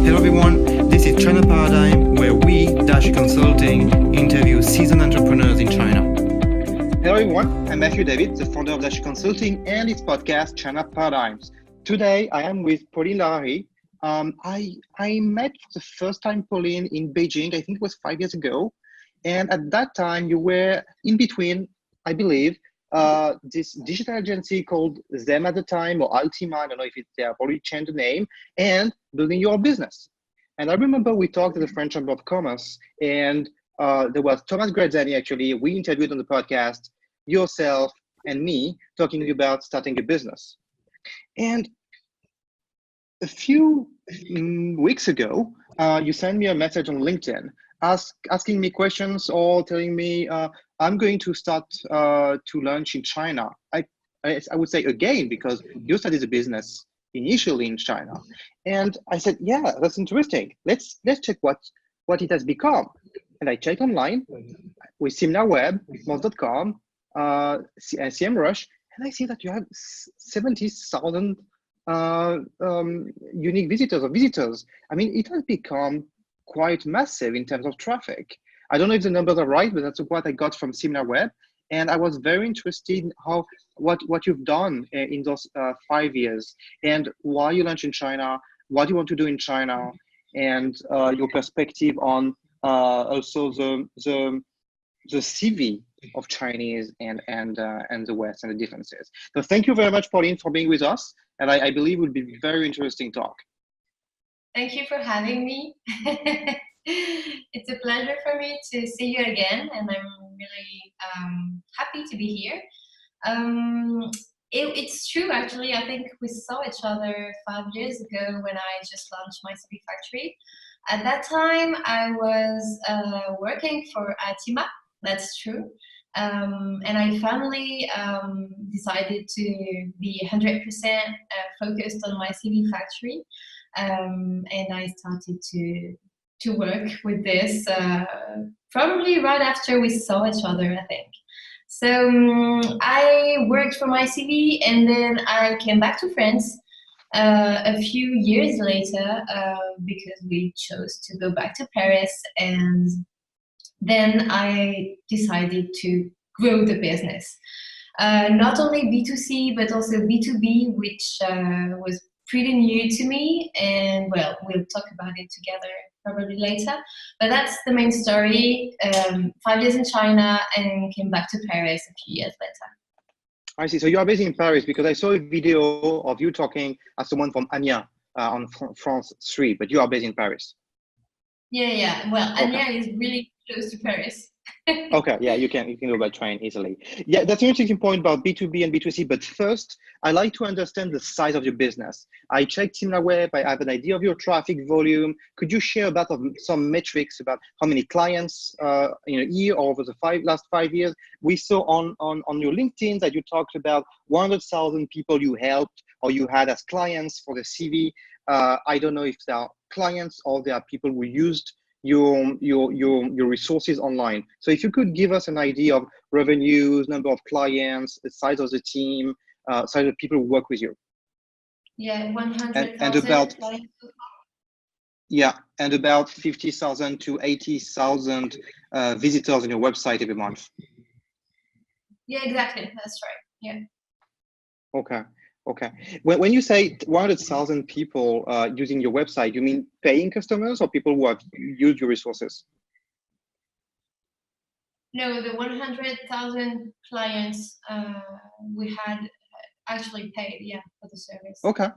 Hello everyone, this is China Paradigm, where we, Dashi Consulting, interview seasoned entrepreneurs in China. Hello everyone, I'm Matthew David, the founder of Dashi Consulting and its podcast, China Paradigms. Today I am with Pauline Larry. I met the first time Pauline in Beijing, I think it was 5 years ago. And at that time you were in between, I believe, this digital agency called Them at the time, or Altima, I don't know if they have already changed the name, and building your business. And I remember we talked at the French Chamber of Commerce, and there was Thomas Grazzani, actually, we interviewed on the podcast, yourself and me, talking about starting a business. And a few weeks ago, you sent me a message on LinkedIn asking me questions or telling me I'm going to start to launch in China. I would say again, because you started a business initially in China. And I said, yeah, that's interesting. Let's check what it has become. And I checked online with SimilarWeb, Moz.com, CMrush, and I see that you have 70,000 unique visitors. I mean, it has become quite massive in terms of traffic. I don't know if the numbers are right, but that's what I got from SimilarWeb. And I was very interested in what you've done in those 5 years, and why you launched in China, what you want to do in China, and your perspective on also the CV of Chinese and the West and the differences. So thank you very much, Pauline, for being with us. And I believe it will be very interesting talk. Thank you for having me. It's a pleasure for me to see you again, and I'm really happy to be here. It's true, actually. I think we saw each other 5 years ago when I just launched my CV Factory. At that time, I was working for Altima, that's true. And I finally decided to be 100% focused on my CV Factory. And I started to work with this probably right after we saw each other, I think. So I worked for my CV, and then I came back to France a few years later because we chose to go back to Paris, and then I decided to grow the business. Not only B2C, but also B2B, which was pretty new to me, and well, we'll talk about it together probably later. But that's the main story. 5 years in China and came back to Paris a few years later. I see. So you are based in Paris, because I saw a video of you talking as someone from Amiens on France 3, but you are based in Paris. Yeah. Well, okay. Amiens is really close to Paris. Okay, yeah, you can go by train easily. Yeah, that's an interesting point about B2B and B2C. But first, I like to understand the size of your business. I checked SimilarWeb. I have an idea of your traffic volume. Could you share about some metrics about how many clients in a year or over the last 5 years? We saw on your LinkedIn that you talked about 100,000 people you helped or you had as clients for the CV. I don't know if they are clients or they are people who used your resources online. So if you could give us an idea of revenues, number of clients, the size of the team, size of people who work with you. Yeah, 100,000 and about clients. Yeah, and about 50,000 to 80,000 visitors on your website every month. Yeah, exactly. That's right. Yeah. Okay. When you say 100,000 people using your website, you mean paying customers or people who have used your resources? No, the 100,000 clients we had actually paid, yeah, for the service. Okay.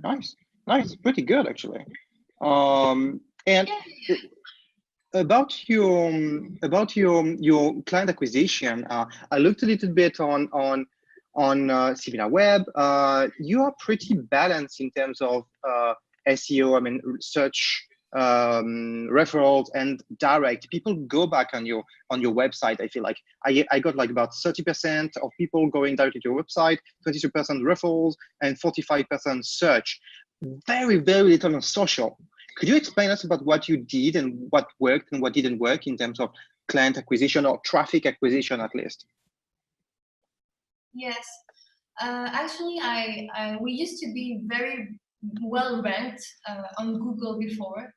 Nice. Pretty good, actually. And yeah. About your client acquisition, I looked a little bit on SimilarWeb. You are pretty balanced in terms of SEO. I mean, search, referrals, and direct. People go back on your website. I feel like I got like about 30% of people going directly to your website, 22% referrals, and 45% search. Very, very little on social. Could you explain us about what you did and what worked and what didn't work in terms of client acquisition or traffic acquisition, at least? Yes, actually, we used to be very well ranked on Google before,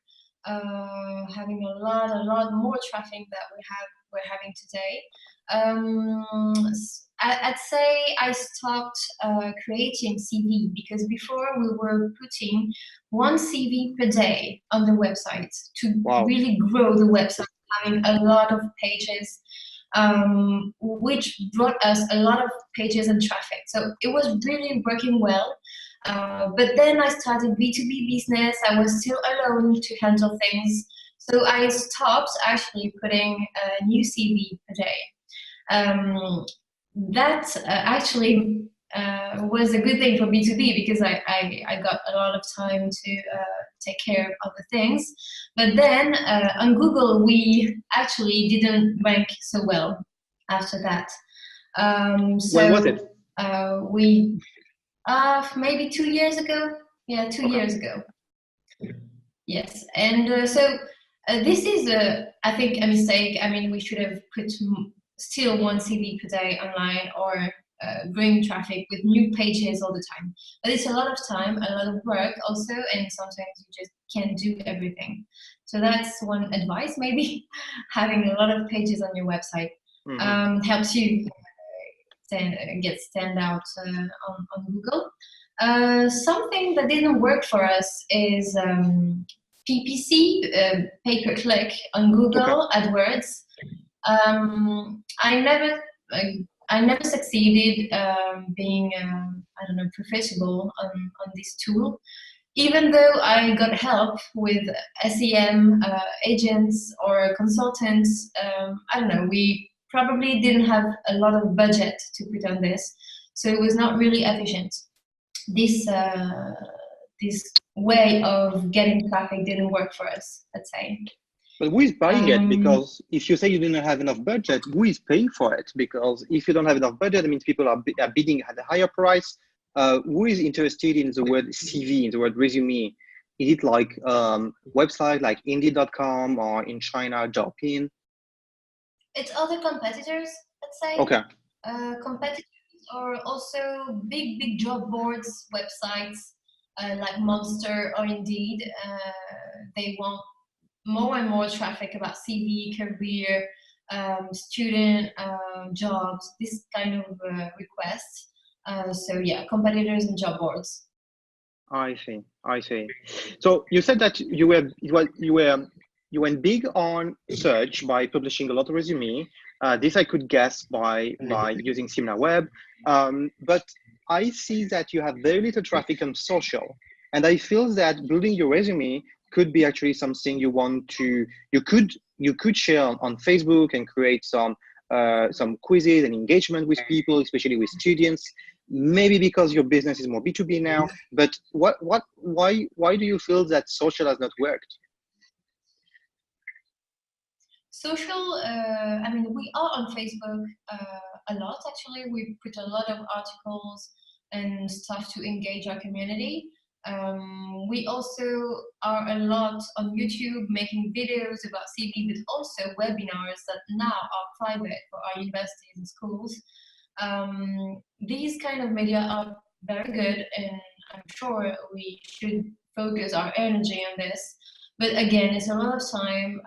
having a lot more traffic that we're having today. I'd say I stopped creating CV because before we were putting one CV per day on the website to really grow the website, having a lot of pages, which brought us a lot of pages and traffic. So it was really working well. But then I started B2B business. I was still alone to handle things. So I stopped actually putting a new CV per day. That actually was a good thing for B2B because I got a lot of time to take care of other things. But then on Google, we actually didn't rank so well after that. When was it? We maybe 2 years ago. Yeah, 2 years ago. Yes, and so this is, I think, a mistake. I mean, we should have put still one CV per day online or bring traffic with new pages all the time. But it's a lot of time, a lot of work also, and sometimes you just can't do everything. So that's one advice, maybe. Having a lot of pages on your website helps you stand out on Google. Something that didn't work for us is PPC, pay-per-click on Google AdWords. I never succeeded being I don't know, profitable on this tool, even though I got help with SEM agents or consultants. I don't know, we probably didn't have a lot of budget to put on this, so it was not really efficient. This way of getting traffic didn't work for us, let's say. But who is buying it? Because if you say you didn't have enough budget, who is paying for it? Because if you don't have enough budget, that means people are bidding at a higher price. Who is interested in the word CV, in the word resume? Is it like website like Indeed.com or in China, Zhaopin? It's other competitors, let's say. Okay. Competitors or also big job boards, websites like Monster or Indeed. They want more and more traffic about CV, career, student, jobs, this kind of requests. So yeah, competitors and job boards. I see. So you said that you went big on search by publishing a lot of resume. This I could guess by using Simlaweb. But I see that you have very little traffic on social, and I feel that building your resume could be actually something you could share on Facebook and create some quizzes and engagement with people, especially with students. Maybe because your business is more B2B now, but why do you feel that social has not worked? Social, I mean, we are on Facebook a lot, actually. We put a lot of articles and stuff to engage our community. We also are a lot on YouTube making videos about CV, but also webinars that now are private for our universities and schools. These kind of media are very good, and I'm sure we should focus our energy on this. But again, it's a lot of time,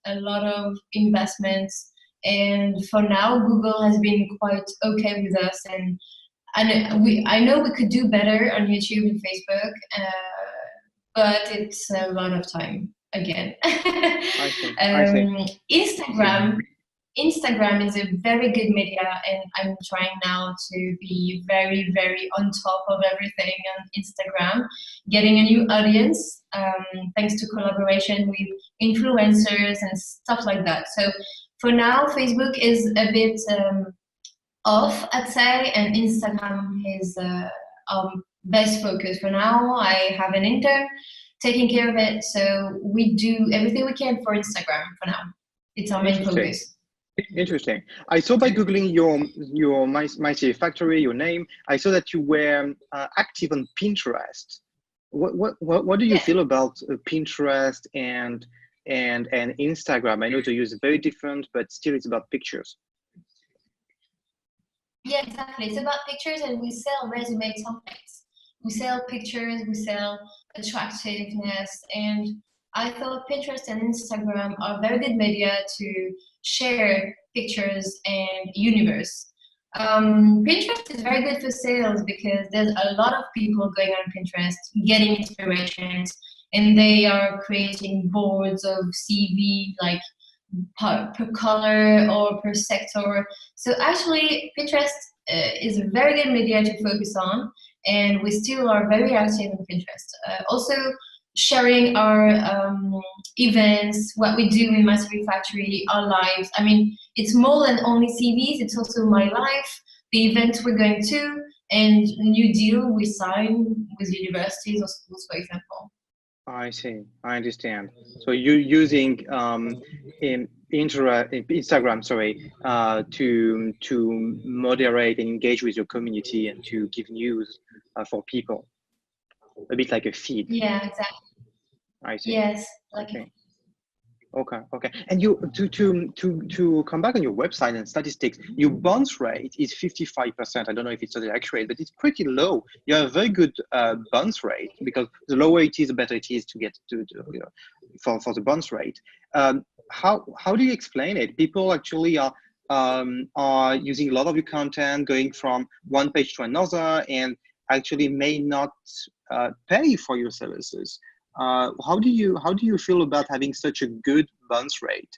a lot of investments, and for now, Google has been quite okay with us, and I know we could do better on YouTube and Facebook, but it's a lot of time again. I see. Instagram is a very good media, and I'm trying now to be very, very on top of everything on Instagram, getting a new audience, thanks to collaboration with influencers and stuff like that. So for now, Facebook is a bit off, I'd say, and Instagram is our best focus for now. I have an intern taking care of it, so we do everything we can for Instagram for now. It's our main focus. Interesting. I saw by Googling your My CV Factory, your name, I saw that you were active on Pinterest. What do you feel about Pinterest and Instagram? I know they use very different, but still it's about pictures. Yeah, exactly. It's about pictures, and we sell resume templates. we sell pictures, we sell attractiveness, and I thought Pinterest and Instagram are very good media to share pictures and universe. Pinterest is very good for sales because there's a lot of people going on Pinterest, getting inspirations, and they are creating boards of CV like per color or per sector. So actually, Pinterest is a very good media to focus on, and we still are very active on Pinterest. Also, sharing our events, what we do in Mastery Factory, our lives. I mean, it's more than only CVs, it's also my life, the events we're going to, and new deal we sign with universities or schools, for example. I see. I understand. So you're using Instagram, sorry, to moderate and engage with your community and to give news for people, a bit like a feed. Yeah, exactly. I see. Yes, like Okay. Okay. And you to come back on your website and statistics, your bounce rate is 55%. I don't know if it's totally accurate, but it's pretty low. You have a very good bounce rate, because the lower it is, the better it is to get to you know, for the bounce rate. How do you explain it? People actually are using a lot of your content, going from one page to another, and actually may not pay for your services. How do you feel about having such a good bounce rate?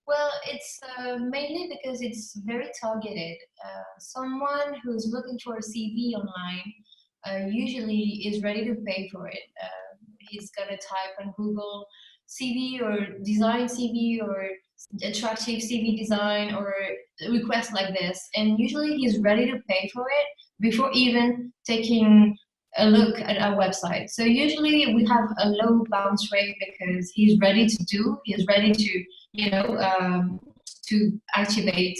well, it's mainly because it's very targeted. Someone who's looking for a CV online usually is ready to pay for it. He's gonna type on Google CV or design CV or attractive CV design or request like this, and usually he's ready to pay for it before even taking a look at our website. So usually we have a low bounce rate because he's ready to, you know, to activate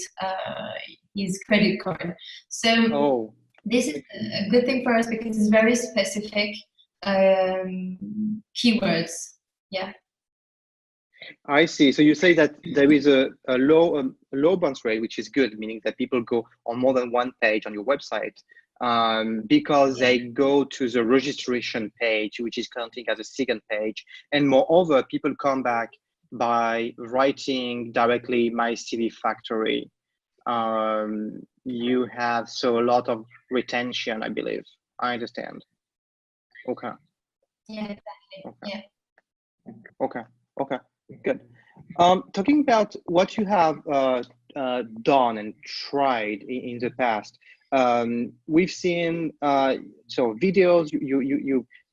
his credit card. So this is a good thing for us because it's very specific keywords. Yeah. I see. So you say that there is a low bounce rate, which is good, meaning that people go on more than one page on your website because they go to the registration page, which is counting as a second page. And moreover, people come back by writing directly My CV Factory. You have so a lot of retention, I believe. I understand. Okay. Yeah, exactly. Okay. Yeah. Okay. Good. Talking about what you have done and tried in the past, we've seen so videos.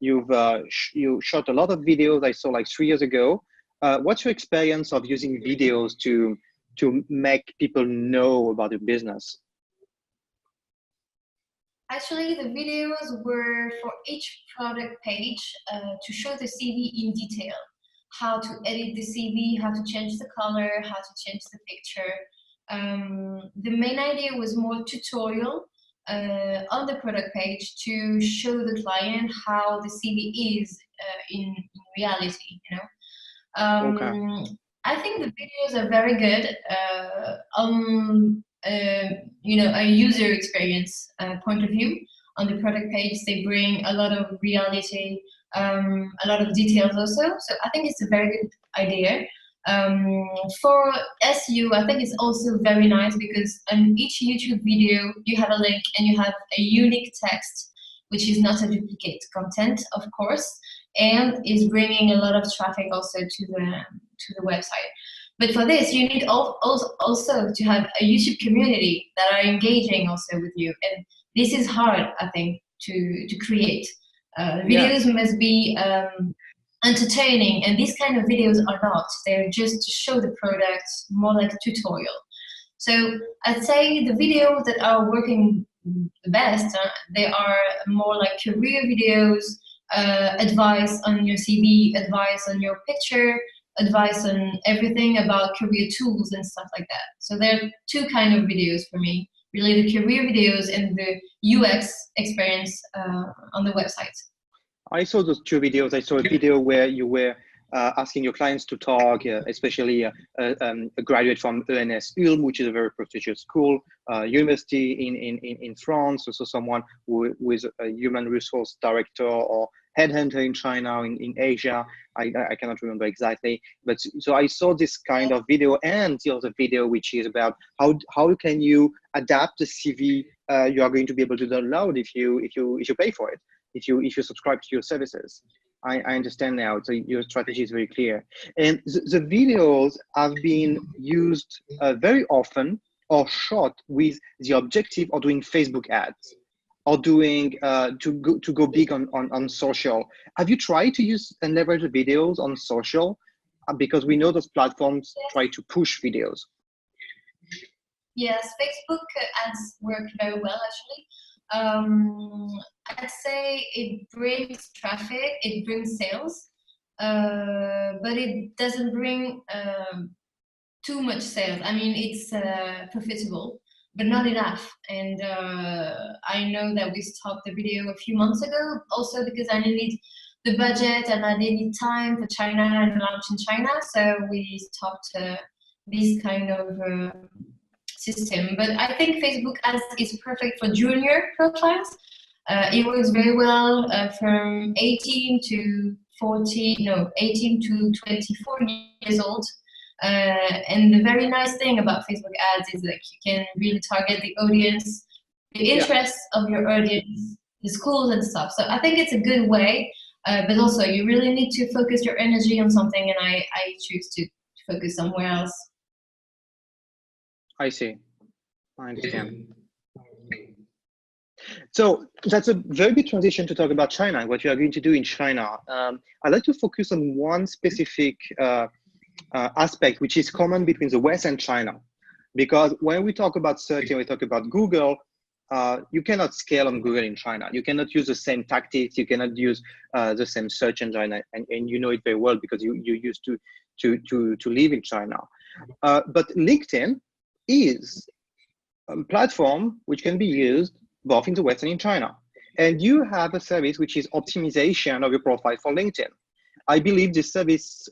You shot a lot of videos. I saw like 3 years ago. What's your experience of using videos to make people know about your business? Actually, the videos were for each product page to show the CV in detail. How to edit the CV, how to change the color, how to change the picture. The main idea was more tutorial on the product page to show the client how the CV is in reality, you know. Okay. I think the videos are very good on you know, a user experience point of view. On the product page, they bring a lot of reality, a lot of details also. So I think it's a very good idea. For SEO, I think it's also very nice because on each YouTube video, you have a link and you have a unique text, which is not a duplicate content, of course, and is bringing a lot of traffic also to the website. But for this, you need also to have a YouTube community that are engaging also with you, and this is hard, I think, to create. Videos must be entertaining, and these kind of videos are not. They're just to show the product, more like a tutorial. So I'd say the videos that are working the best, they are more like career videos, advice on your CV, advice on your picture, advice on everything about career tools and stuff like that. So there are two kind of videos for me, really the career videos and the UX experience on the website. I saw those two videos. I saw a video where you were asking your clients to talk, especially a graduate from ENS Ulm, which is a very prestigious school, university in France, also someone who is a human resource director or headhunter in China, in Asia. I cannot remember exactly, but so I saw this kind of video and the other video, which is about how can you adapt the CV you are going to be able to download if you pay for it, if you subscribe to your services. I understand now. So your strategy is very clear, and the videos have been used very often or shot with the objective of doing Facebook ads or doing to go big on social. Have you tried to use and leverage the videos on social? Because we know those platforms try to push videos. Yes, Facebook ads work very well actually. I'd say it brings traffic, it brings sales, but it doesn't bring too much sales. I mean, it's profitable, but not enough. And I know that we stopped the video a few months ago, also because I needed the budget and I needed time for China and launch in China. So we stopped this kind of system. But I think Facebook ads is perfect for junior profiles. It works very well from 18 to 18 to 24 years old. And the very nice thing about Facebook ads is that you can really target the audience, the interests of your audience, the schools and stuff. So I think it's a good way, but also you really need to focus your energy on something, and I choose to focus somewhere else. I see. I understand. So that's a very good transition to talk about China and what you are going to do in China. I'd like to focus on one specific aspect, which is common between the West and China. Because when we talk about search and we talk about Google, you cannot scale on Google in China. You cannot use the same tactics. You cannot use the same search engine, and you know it very well because you used to live in China. But LinkedIn is a platform which can be used both in the West and in China. And you have a service which is optimization of your profile for LinkedIn. I believe this service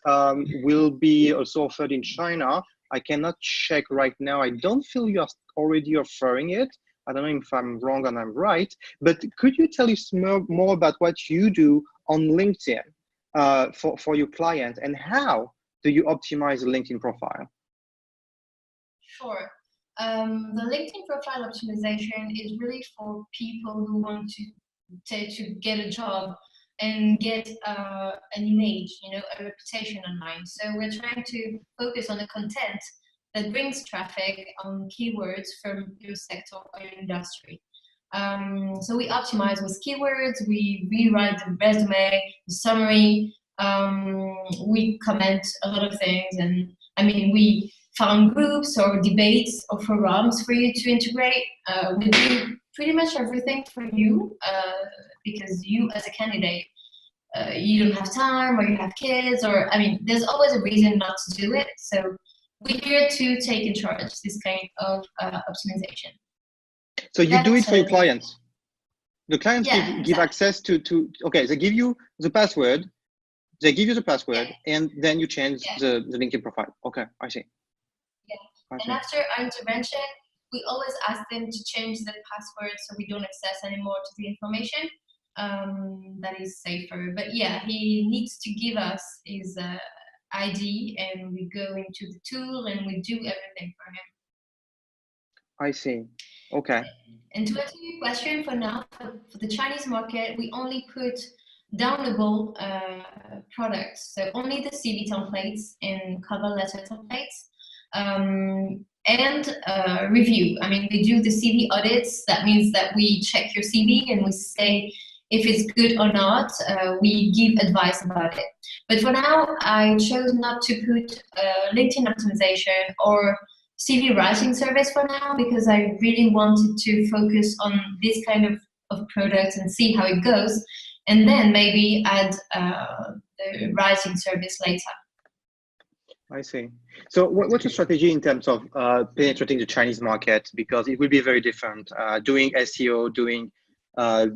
will be also offered in China. I cannot check right now. I don't feel you are already offering it. I don't know if I'm wrong and I'm right, but could you tell us more about what you do on LinkedIn for your clients, and how do you optimize the LinkedIn profile? Sure. The LinkedIn profile optimization is really for people who want to get a job and get an image, a reputation online. So we're trying to focus on the content that brings traffic on keywords from your sector or your industry. So we optimize with keywords, we rewrite the resume, the summary, we comment a lot of things, and I mean, we found groups or debates or forums for you to integrate. We do pretty much everything for you because you as a candidate, you don't have time, or you have kids, or I mean, there's always a reason not to do it. So we're here to take in charge this kind of optimization. So you do it for your clients. The clients yeah, give access to okay, they give you the password, and then you change the LinkedIn profile. Okay, I see. And after our intervention, we always ask them to change the password so we don't access anymore to the information. That is safer. But yeah, he needs to give us his ID, and we go into the tool and we do everything for him. I see. Okay. And to answer your question, for now, for the Chinese market, we only put downloadable products. So only the CV templates and cover letter templates. And review. I mean, we do the CV audits. That means that we check your CV and we say if it's good or not. We give advice about it. But for now, I chose not to put LinkedIn optimization or CV writing service for now, because I really wanted to focus on this kind of product and see how it goes, and then maybe add the writing service later. I see. So what's your strategy in terms of penetrating the Chinese market? Because it will be very different. Doing SEO, doing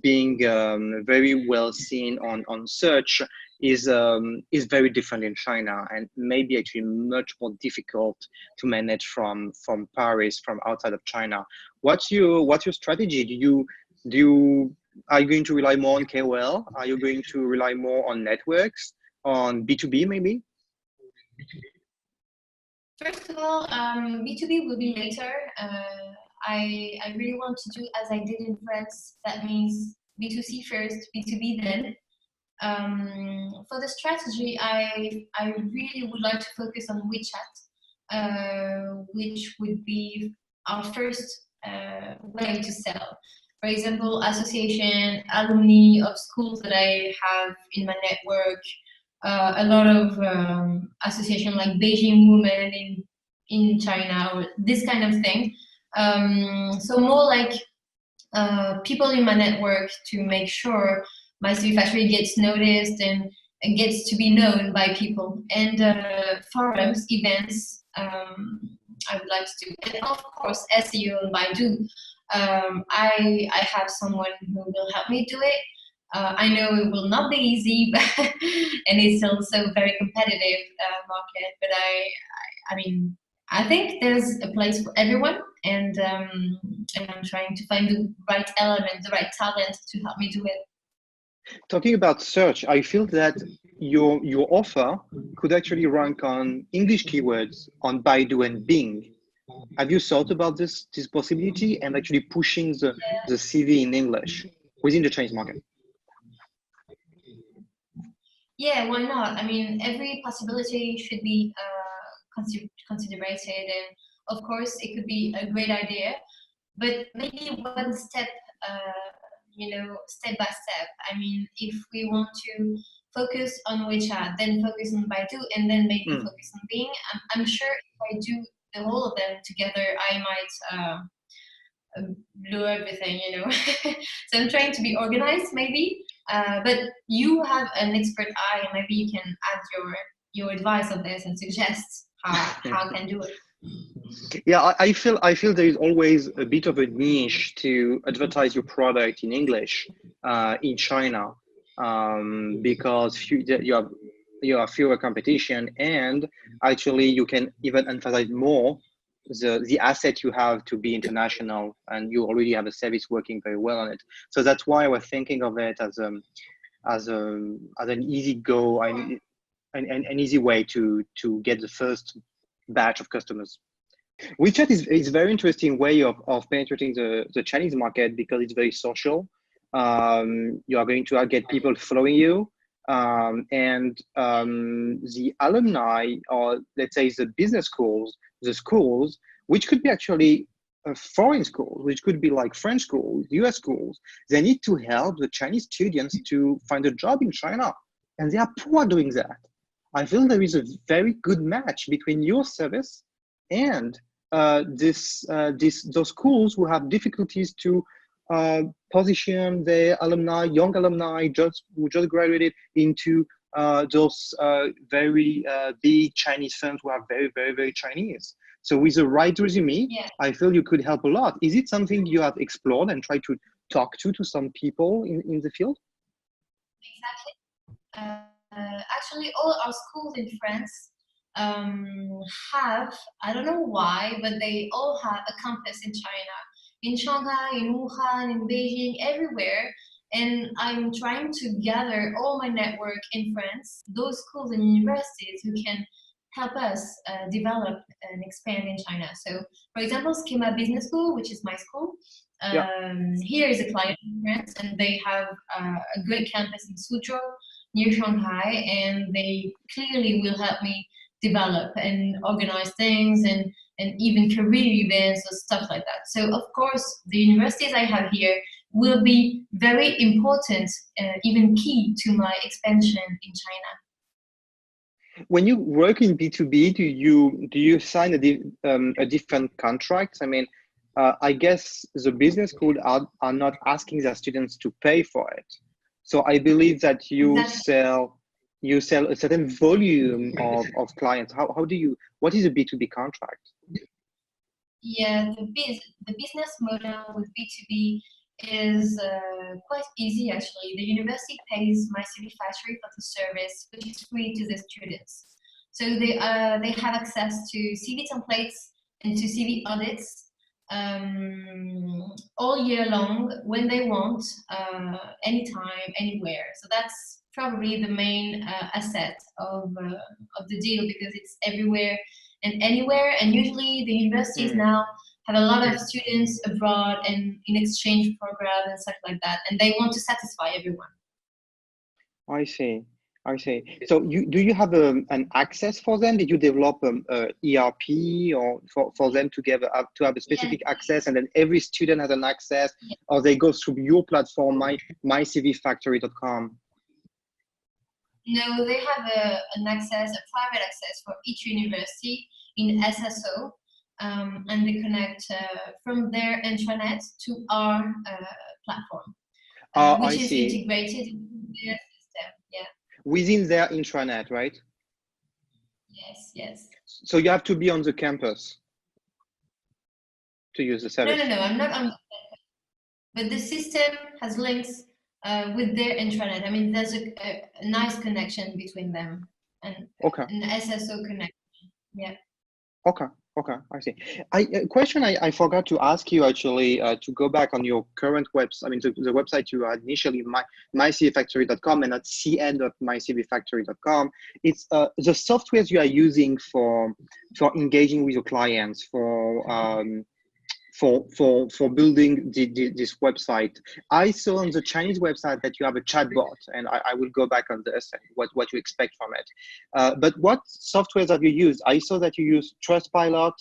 being very well seen on search is very different in China, and maybe actually much more difficult to manage from Paris, from outside of China. What's your strategy? Do you are you going to rely more on KOL? Are you going to rely more on networks, on B2B maybe? First of all, B2B will be later. I really want to do as I did in France. That means B2C first, B2B then. For the strategy, I really would like to focus on WeChat, which would be our first way to sell. For example, association, alumni of schools that I have in my network, a lot of association like Beijing Women in China, or this kind of thing. So more like people in my network to make sure my CV Factory gets noticed and gets to be known by people. And forums, events, I would like to do. And of course, SEO and Baidu. I have someone who will help me do it. I know it will not be easy, but and it's also a very competitive market. But I mean, I think there's a place for everyone, and I'm trying to find the right element, the right talent to help me do it. Talking about search, I feel that your offer could actually rank on English keywords on Baidu and Bing. Have you thought about this possibility and actually pushing the CV in English within the Chinese market? Yeah, why not? I mean, every possibility should be considered, and of course, it could be a great idea, but maybe one step, step by step. I mean, if we want to focus on WeChat, then focus on Baidu, and then maybe focus on Bing, I'm sure if I do the whole of them together, I might blow everything, So I'm trying to be organized, maybe. But you have an expert eye, and maybe you can add your advice on this and suggest how I can do it. Yeah, I feel there is always a bit of a niche to advertise your product in English in China, because you have fewer competition, and actually you can even emphasize more the asset you have to be international, and you already have a service working very well on it. So that's why we're thinking of it as an easy go and an easy way to get the first batch of customers. WeChat is a very interesting way of penetrating the Chinese market because it's very social. You are going to get people following you, and the alumni, or let's say the business schools, the schools, which could be actually foreign schools, which could be like French schools, US schools, they need to help the Chinese students to find a job in China, and they are poor doing that. I feel there is a very good match between your service and those schools who have difficulties to position their alumni, young alumni who just graduated into those very big Chinese firms who are very, very, very Chinese. So with the right resume, Yeah. I feel you could help a lot. Is it something you have explored and tried to talk to some people in the field? Exactly. Actually, all our schools in France have, I don't know why, but they all have a campus in China, in Shanghai, in Wuhan, in Beijing, everywhere. And I'm trying to gather all my network in France, those schools and universities who can help us develop and expand in China. So, for example, Schema Business School, which is my school, here is a client in France, and they have a great campus in Suzhou, near Shanghai, and they clearly will help me develop and organize things and even career events or stuff like that. So of course, the universities I have here will be very important, even key to my expansion in China. When you work in B2B, do you sign a different contract? I mean, I guess the business schools are not asking their students to pay for it. So I believe that you sell a certain volume of clients. What is a B2B contract? Yeah, the business model with B2B is quite easy actually. The university pays MyCV Factory for the service, which is free to the students. So they have access to CV templates and to CV audits all year long when they want, anytime, anywhere. So that's probably the main asset of the deal, because it's everywhere and anywhere. And usually the universities now have a lot of students abroad and in exchange programs and stuff like that, and they want to satisfy everyone. I see. I see. So do you have an access for them? Did you develop ERP or for them to have a specific access, and then every student has an access, or they go through your platform, mycvfactory.com? No, they have a private access for each university in SSO, and they connect from their intranet to our platform, which is integrated into their system. Yeah. Within their intranet, right? Yes, yes. So you have to be on the campus to use the service? No, I'm not on the campus. But the system has links with their intranet. I mean, there's a nice connection between them and an SSO connection. Yeah. Okay, I see. A question I forgot to ask you actually, to go back on your current website, I mean, the website you had initially, mycvfactory.com, and not cn.mycvfactory.com. It's the softwares you are using for engaging with your clients, for building this website. I saw on the Chinese website that you have a chatbot, and I will go back on this and what you expect from it. But what softwares have you used? I saw that you use Trustpilot.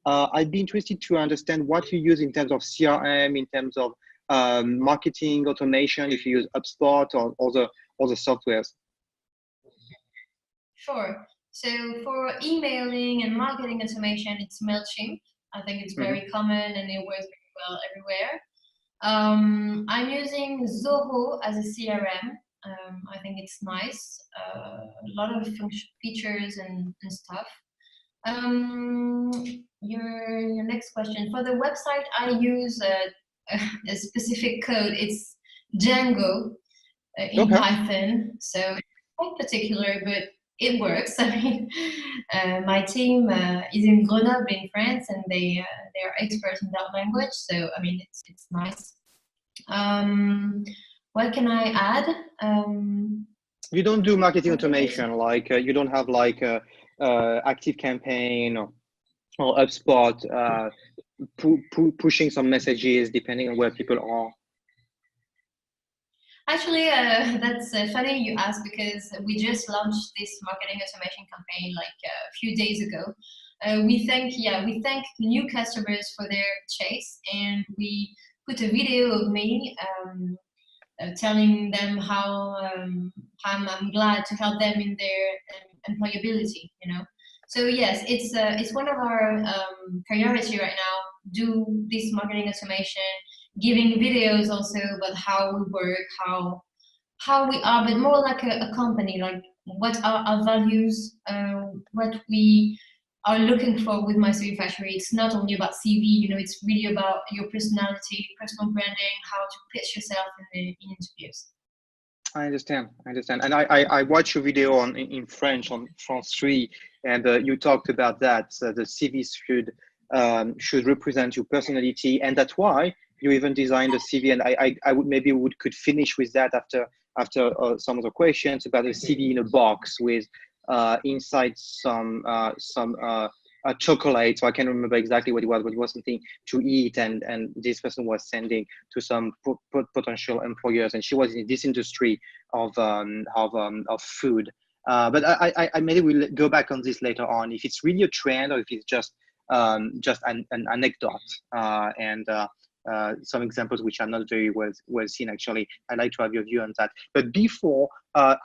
I'd be interested to understand what you use in terms of CRM, in terms of marketing automation, if you use HubSpot or other softwares. Sure. So for emailing and marketing automation, it's MailChimp. I think it's very common and it works very well everywhere. I'm using Zoho as a CRM. I think it's nice. A lot of features and stuff. Your next question. For the website, I use a specific code. It's Django in Python. So it's quite particular, but it works. I mean, my team is in Grenoble in France, and they are experts in that language. So I mean, it's nice. What can I add? You don't do marketing automation, like you don't have like Active Campaign or HubSpot pushing some messages depending on where people are. Actually, that's funny you ask, because we just launched this marketing automation campaign like a few days ago. We thank new customers for their chase, and we put a video of me telling them how I'm glad to help them in their employability. You know, so yes, it's one of our priority right now. Do this marketing automation, giving videos also about how we work, how we are, but more like a company, like what are our values, what we are looking for with MyCV Factory. It's not only about CV, you know, it's really about your personality, personal branding, how to pitch yourself in interviews. I understand. And I watched your video in French on France 3, and you talked about that. The CV should represent your personality, and that's why you even designed a CV. And I would could finish with that after some of the questions about a CV in a box with inside some chocolate. So I can't remember exactly what it was, but it was something to eat, and this person was sending to some potential employers, and she was in this industry of food. But I maybe we'll go back on this later on, if it's really a trend or if it's just an anecdote, and some examples which are not very well seen. Actually, I'd like to have your view on that. But before, I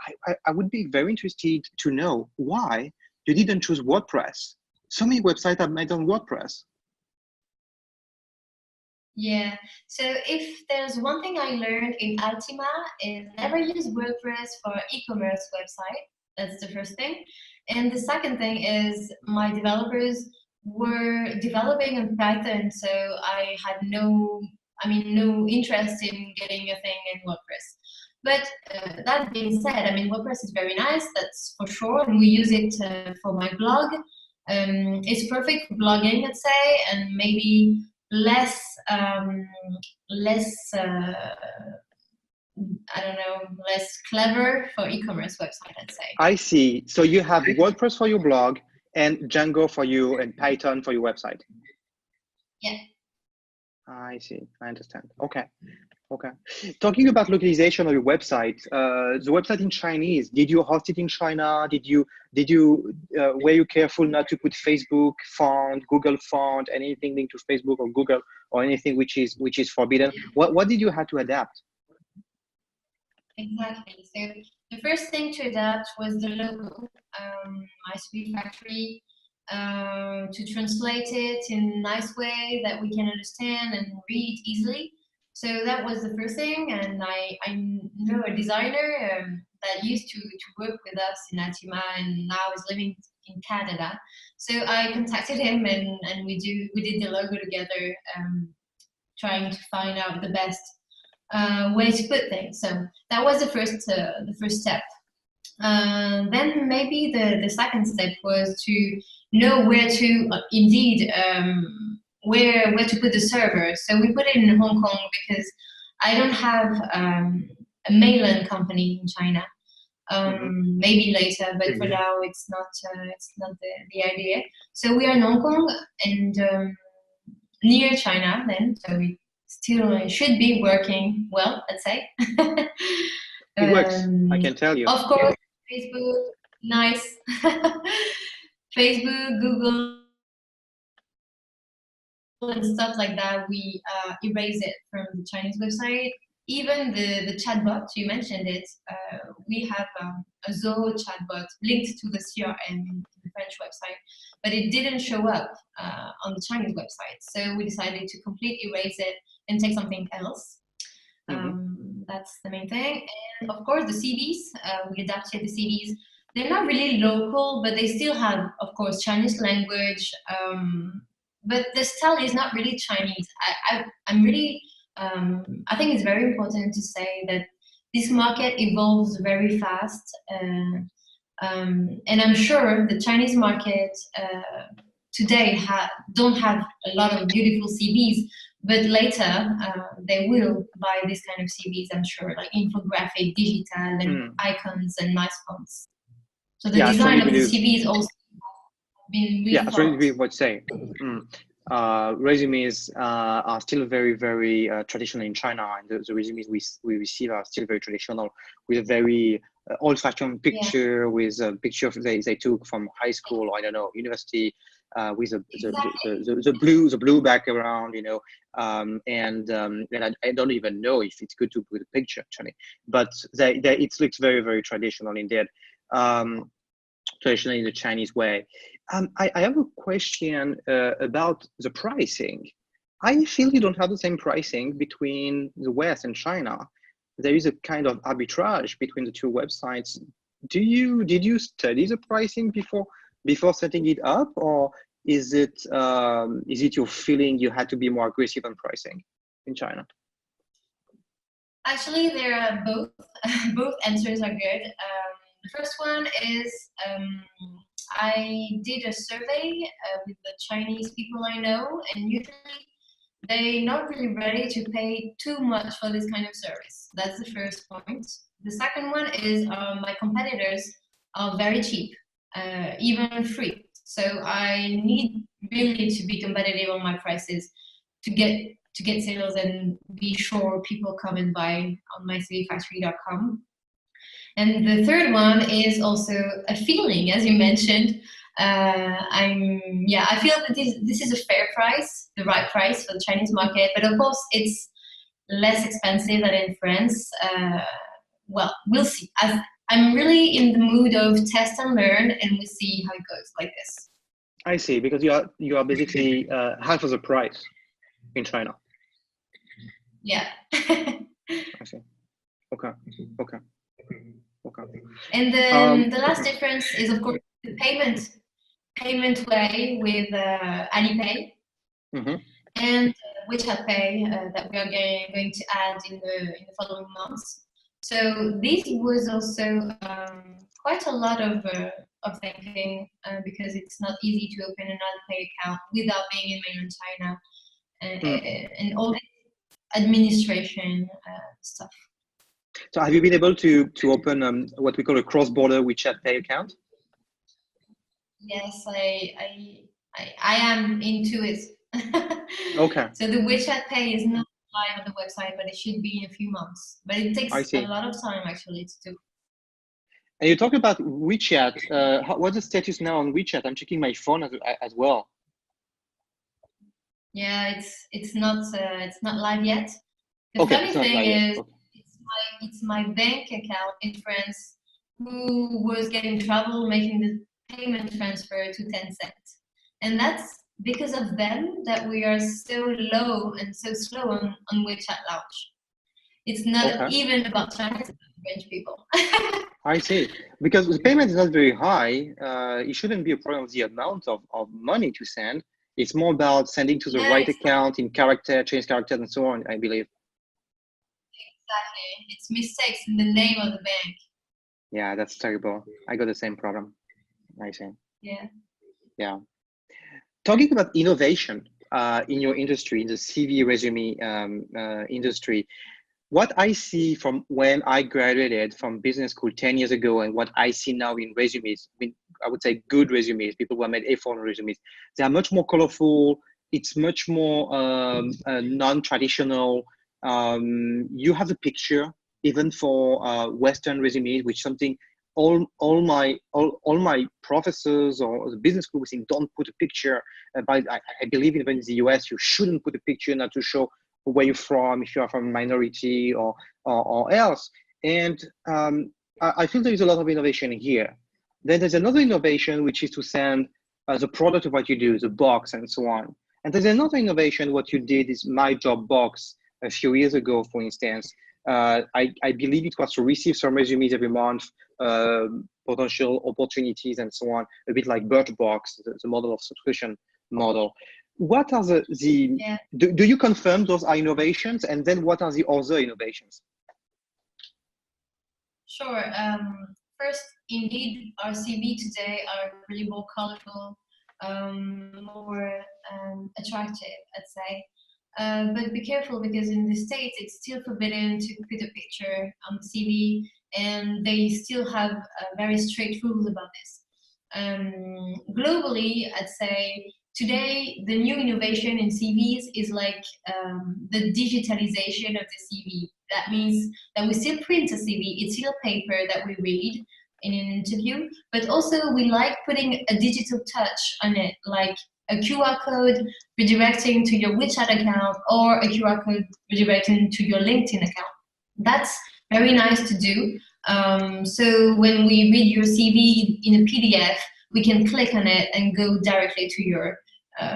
would be very interested to know why you didn't choose WordPress. So many websites are made on WordPress. Yeah, so if there's one thing I learned in Altima, is never use WordPress for e-commerce website. That's the first thing. And the second thing is my developers were developing in Python, so I had no no interest in getting a thing in WordPress. But that being said, WordPress is very nice, that's for sure, and we use it for my blog. It's perfect for blogging, let's say, and maybe less less clever for e-commerce website, I'd say. I see. So you have WordPress for your blog and Django for you and Python for your website. Yeah. I see. I understand. Okay. Talking about localization of your website, the website in Chinese, did you host it in China? Were you careful not to put Facebook font, Google font, anything linked to Facebook or Google or anything which is forbidden? What did you have to adapt? Exactly. So the first thing to adapt was the logo, MySB Factory, to translate it in a nice way that we can understand and read easily. So that was the first thing, and I know a designer that used to work with us in Atima and now is living in Canada. So I contacted him and we did the logo together, trying to find out the best way to put things. So that was the first step. Then maybe the second step was to know where to where to put the server. So we put it in Hong Kong because I don't have a mainland company in China. Maybe later, but for now it's not the idea. So we are in Hong Kong and near China then, so we still should be working well, let's say. It works, I can tell you. Of course, Facebook, nice. Facebook, Google, and stuff like that, we erase it from the Chinese website. Even the chatbot, you mentioned it, we have a Zoho chatbot linked to the CRM in the French website, but it didn't show up on the Chinese website. So we decided to completely erase it and take something else. That's the main thing. And of course, the CVs, we adapted the CVs. They're not really local, but they still have, of course, Chinese language. But the style is not really Chinese. I'm really, I think it's very important to say that this market evolves very fast. And I'm sure the Chinese market today don't have a lot of beautiful CVs, but later they will buy this kind of CVs, I'm sure, like infographic, digital, and icons and nice fonts. So the design of the CVs also been really that's really what you say. Resumes are still very, very traditional in China, and the resumes we receive are still very traditional, with a very old-fashioned picture, with a picture they took from high school, or I don't know, university, with the blue background, you know, and I don't even know if it's good to put a picture actually, but it looks very, very traditional indeed. Traditionally in the Chinese way. I have a question about the pricing. I feel you don't have the same pricing between the West and China. There is a kind of arbitrage between the two websites. Did you study the pricing before setting it up, or is it your feeling you had to be more aggressive on pricing in China? Actually, there are both. Both answers are good. The first one is I did a survey with the Chinese people I know, and usually they're not really ready to pay too much for this kind of service. That's the first point. The second one is my competitors are very cheap, even free. So I need really to be competitive on my prices to get sales and be sure people come and buy on mysvfactory.com. And the third one is also a feeling, as you mentioned. I feel that this is a fair price, the right price for the Chinese market, but of course it's less expensive than in France. Well, we'll see. I'm really in the mood of test and learn, and we'll see how it goes like this. I see, because you are basically half of the price in China. Yeah. I see. Okay. And the last difference is, of course, the payment way with Alipay. And WeChat Pay that we are going to add in the following months. So this was also quite a lot of thinking because it's not easy to open another pay account without being in mainland China and all the administration stuff. So have you been able to open what we call a cross-border WeChat Pay account? Yes, I am into it. Okay. So the WeChat Pay is not live on the website, but it should be in a few months. But it takes a lot of time actually to do. And you talk about WeChat. What's the status now on WeChat? I'm checking my phone as well. Yeah, it's not live yet. The okay, funny thing is, it's my bank account in France who was getting trouble making the payment transfer to Tencent, and that's because of them that we are so low and so slow on WeChat launch. It's not even about Chinese French people. I see. Because the payment is not very high, it shouldn't be a problem of the amount of money to send. It's more about sending to the right account in character, change characters, and so on, I believe. Exactly. It's mistakes in the name of the bank. Yeah, that's terrible. I got the same problem. I see. Yeah. Yeah. Talking about innovation in your industry, in the CV resume industry, what I see from when I graduated from business school 10 years ago and what I see now in resumes, I would say good resumes, people who have made A4 resumes, they are much more colorful. It's much more non-traditional. You have the picture, even for Western resumes, which something all my professors or the business school saying don't put a picture. But I believe even in the US, you shouldn't put a picture not to show where you're from, if you are from a minority or else. And I feel there is a lot of innovation here. Then there's another innovation, which is to send the product of what you do, the box and so on. And there's another innovation, what you did is My Job Box a few years ago, for instance. I believe it was to receive some resumes every month, potential opportunities and so on, a bit like Birchbox, the model of subscription model. What are do you confirm those are innovations? And then what are the other innovations? Sure. First, indeed, our CV today are really more colorful, more attractive, I'd say. But be careful because in the States, it's still forbidden to put a picture on the CV, and they still have very strict rules about this. Globally, I'd say today, the new innovation in CVs is like the digitalization of the CV. That means that we still print a CV, it's still paper that we read in an interview, but also we like putting a digital touch on it, like a QR code redirecting to your WeChat account or a QR code redirecting to your LinkedIn account. That's very nice to do. So when we read your CV in a PDF, we can click on it and go directly to your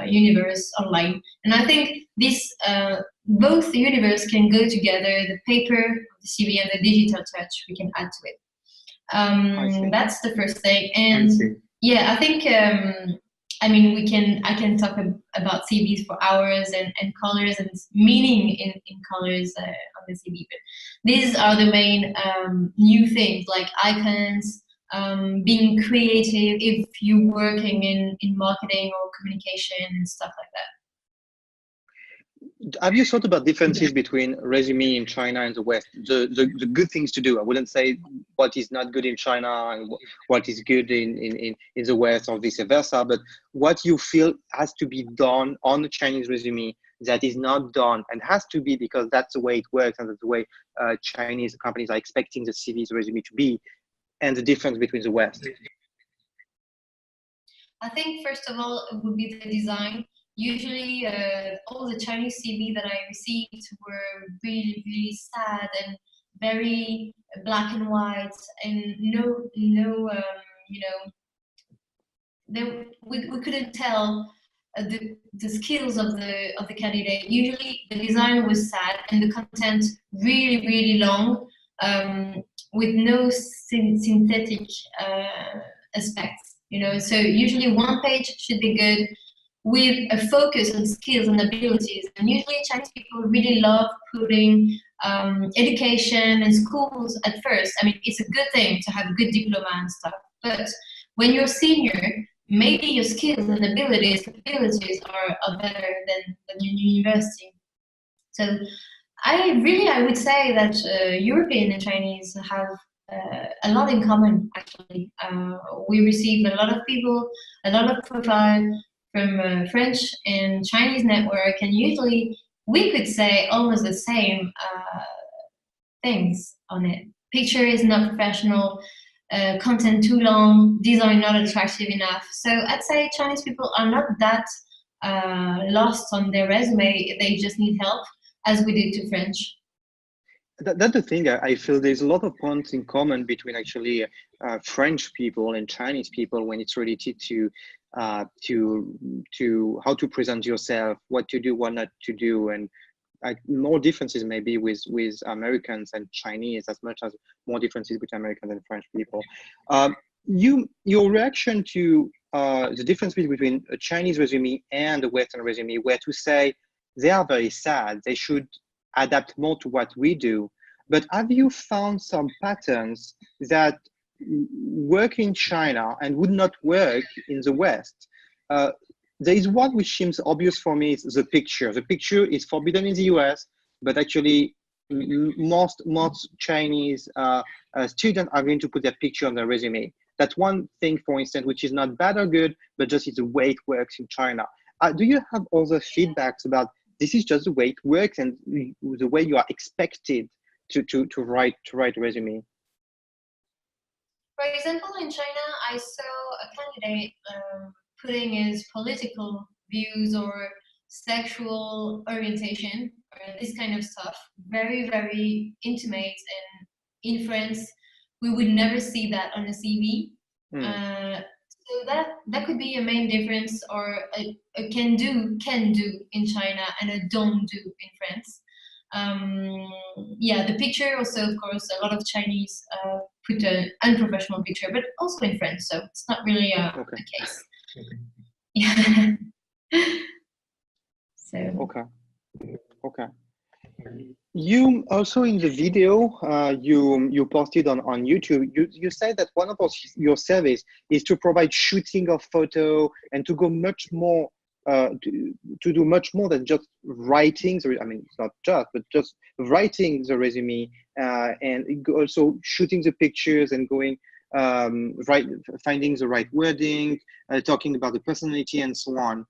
universe online. And I think this both the universe can go together, the paper, the CV, and the digital touch we can add to it. That's the first thing. And yeah, I think I mean I can talk about CVs for hours and colors and meaning in colors on the CV, but these are the main new things like icons, being creative if you're working in marketing or communication and stuff like that. Have you thought about differences between resume in China and the West? The good things to do. I wouldn't say what is not good in China and what is good in the West or vice versa, but what you feel has to be done on the Chinese resume that is not done and has to be because that's the way it works and that's the way Chinese companies are expecting the CV's resume to be, and the difference between the West? I think first of all it would be the design. Usually all the Chinese CV that I received were really, really sad and very black and white and no we couldn't tell the skills of the candidate. Usually the design was sad and the content really, really long with no synthetic aspects. So usually one page should be good. with a focus on skills and abilities. And usually Chinese people really love putting education and schools at first. I mean, it's a good thing to have a good diploma and stuff, but when you're senior, maybe your skills and capabilities are better than your university. So I would say that European and Chinese have a lot in common, actually. We receive a lot of people, a lot of profile from French and Chinese network, and usually we could say almost the same things on it. Picture is not professional, content too long, design not attractive enough. So I'd say Chinese people are not that lost on their resume. They just need help, as we did to French. That's the thing. I feel there's a lot of points in common between actually French people and Chinese people when it's related to how to present yourself, what to do, what not to do, and more differences maybe with Americans and Chinese as much as more differences between Americans and French people. Your reaction to the difference between a Chinese resume and a Western resume were to say they are very sad. They should adapt more to what we do. But have you found some patterns that work in China and would not work in the West? There is one which seems obvious for me, is the picture. The picture is forbidden in the US, but actually most Chinese students are going to put their picture on their resume. That's one thing, for instance, which is not bad or good, but just is the way it works in China. Do you have other feedbacks about this is just the way it works and the way you are expected to write a resume? For example, in China, I saw a candidate putting his political views or sexual orientation or this kind of stuff very, very intimate. And in France, we would never see that on a CV. So that could be a main difference, or a can do in China and a don't do in France. Yeah, the picture also, of course, a lot of Chinese put an unprofessional picture, but also in French, so it's not really a case. Yeah. So. Okay. You also, in the video you posted on YouTube, you said that one of your service is to provide shooting of photo and to go much more to do much more than just writing. I mean, it's not just, but just writing the resume and also shooting the pictures and going finding the right wording, talking about the personality and so on.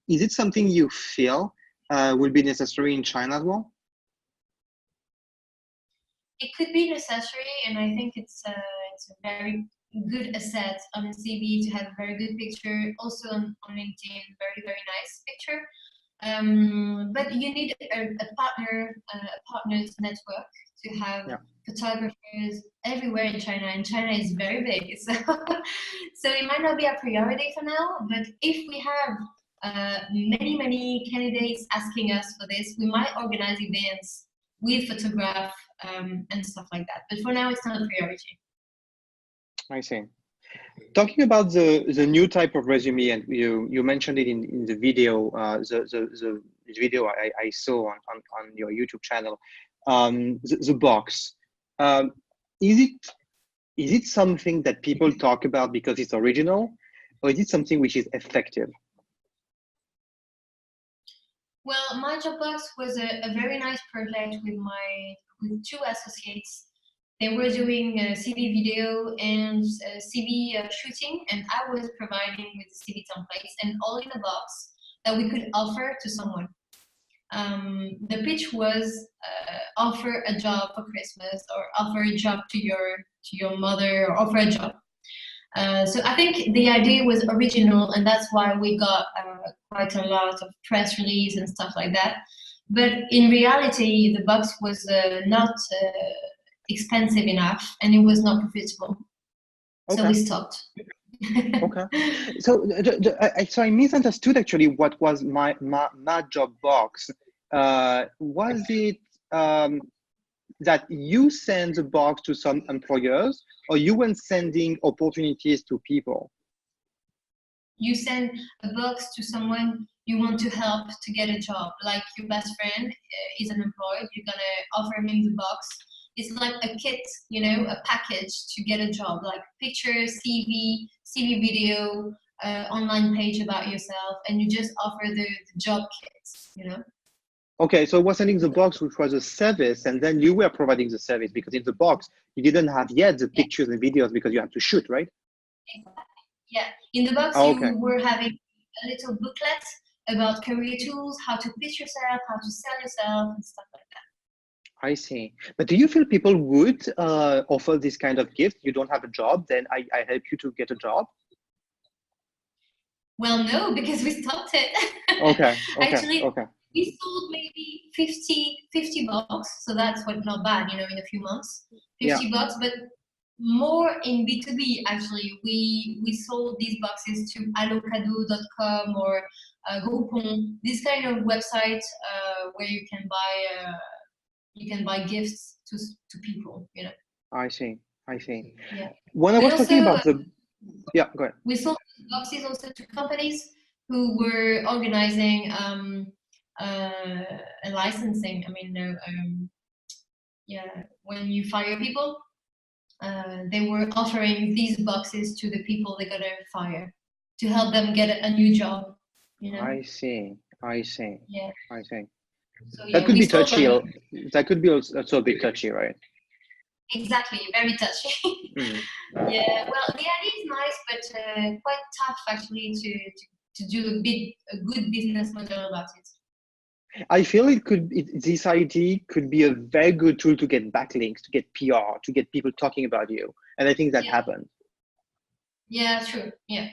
Is it something you feel will be necessary in China as well? It could be necessary, and I think it's a very good asset on a CV to have a very good picture. Also on LinkedIn, very, very nice picture. But you need a partners network to have photographers everywhere in China, and China is very big. So, so it might not be a priority for now, but if we have many candidates asking us for this, we might organize events with photograph and stuff like that. But for now, it's not a priority. I see. Talking about the new type of resume, and you mentioned it in the video, the video I saw on your YouTube channel, the box. Is it something that people talk about because it's original, or is it something which is effective? Well, my job box was a very nice project with two associates. They were doing CV video and CV shooting, and I was providing with the CV templates and all in a box that we could offer to someone. The pitch was offer a job for Christmas, or offer a job to your mother, or offer a job. So I think the idea was original, and that's why we got quite a lot of press release and stuff like that. But in reality, the box was not expensive enough, and it was not profitable. Okay. So we stopped. Okay. So I misunderstood actually what was my job box. Was it that you send the box to some employers, or you were sending opportunities to people? you send a box to someone you want to help to get a job. Like your best friend is unemployed, you're gonna offer him the box. It's like a kit, a package to get a job, like picture, CV video, online page about yourself, and you just offer the job kits. Okay, so it was sending the box, which was a service, and then you were providing the service, because in the box you didn't have yet the pictures and videos because you had to shoot, right? Exactly. Yeah. In the box, okay. You were having a little booklet about career tools, how to pitch yourself, how to sell yourself, and stuff like that. I see. But do you feel people would offer this kind of gift? You don't have a job, then I help you to get a job? Well, no, because we stopped it. Okay. Actually, okay. We sold maybe 50 bucks, so that's not bad, in a few months. 50 bucks, but more in B2B, actually. We sold these boxes to allocado.com or Groupon, this kind of website where you can buy gifts to people, I see. Yeah. When I was talking about go ahead. We sold boxes also to companies who were organizing a licensing. When you fire people, they were offering these boxes to the people they're gonna fire to help them get a new job. I see. Yeah. I see. So, that could be touchy. That could be also a bit touchy, right? Exactly, very touchy. Yeah. Well, the idea is nice, but quite tough actually to do a good business model about it. I feel this idea could be a very good tool to get backlinks, to get PR, to get people talking about you. And I think that happened. Yeah, true. Yeah.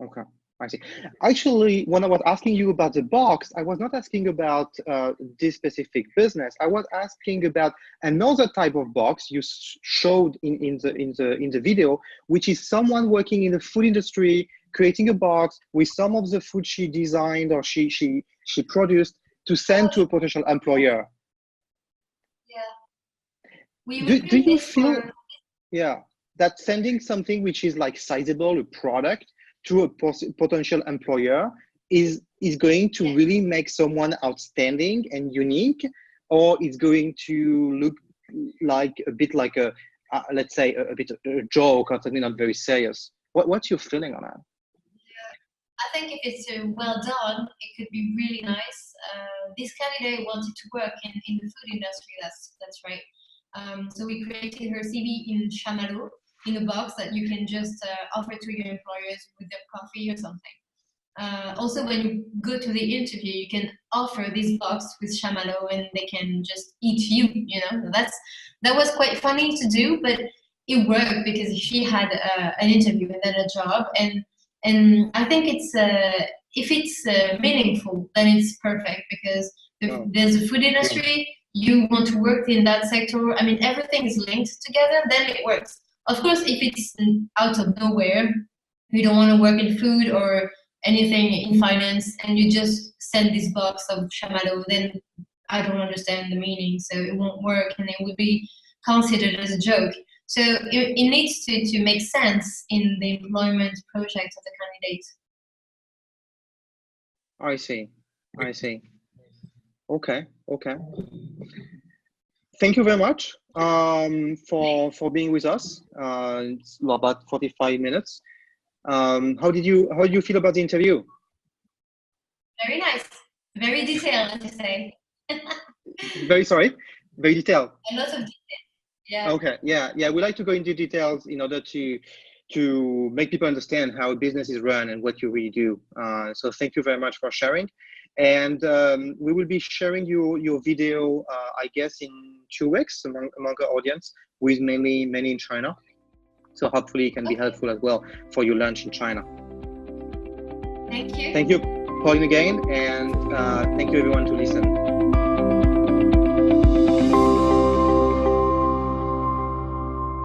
Okay, I see. Actually, when I was asking you about the box, I was not asking about this specific business. I was asking about another type of box you showed in the video, which is someone working in the food industry, creating a box with some of the food she designed or she produced to send to a potential employer. Yeah. Do you feel that sending something which is like sizable, a product, to a potential employer is going to really make someone outstanding and unique, or is going to look like a bit like let's say a bit of a joke or something not very serious? What's your feeling on that? I think if it's well done, it could be really nice. This candidate wanted to work in the food industry. That's right. So we created her CV in Chamallow, in a box that you can just offer to your employers with their coffee or something. Also, when you go to the interview, you can offer this box with Chamallow, and they can just eat you. That was quite funny to do, but it worked because she had an interview and then a job, and I think it's if it's meaningful, then it's perfect, because there's a food industry. You want to work in that sector. Everything is linked together. Then it works. Of course, if it's out of nowhere, you don't want to work in food or anything in finance, and you just send this box of Chamallow, then I don't understand the meaning, so it won't work, and it would be considered as a joke. So it needs to make sense in the employment project of the candidate. I see. Okay. Thank you very much for being with us. It's about 45 minutes. How did you feel about the interview? Very nice. Very detailed, as you say. Very detailed. A lot of detail. Yeah. Okay. Yeah. We like to go into details in order to make people understand how a business is run and what you really do. So thank you very much for sharing. And we will be sharing your video, I guess, in 2 weeks among our audience, with many in China. So hopefully it can be helpful as well for your lunch in China. Thank you. Thank you, Pauline, again, and thank you everyone to listen.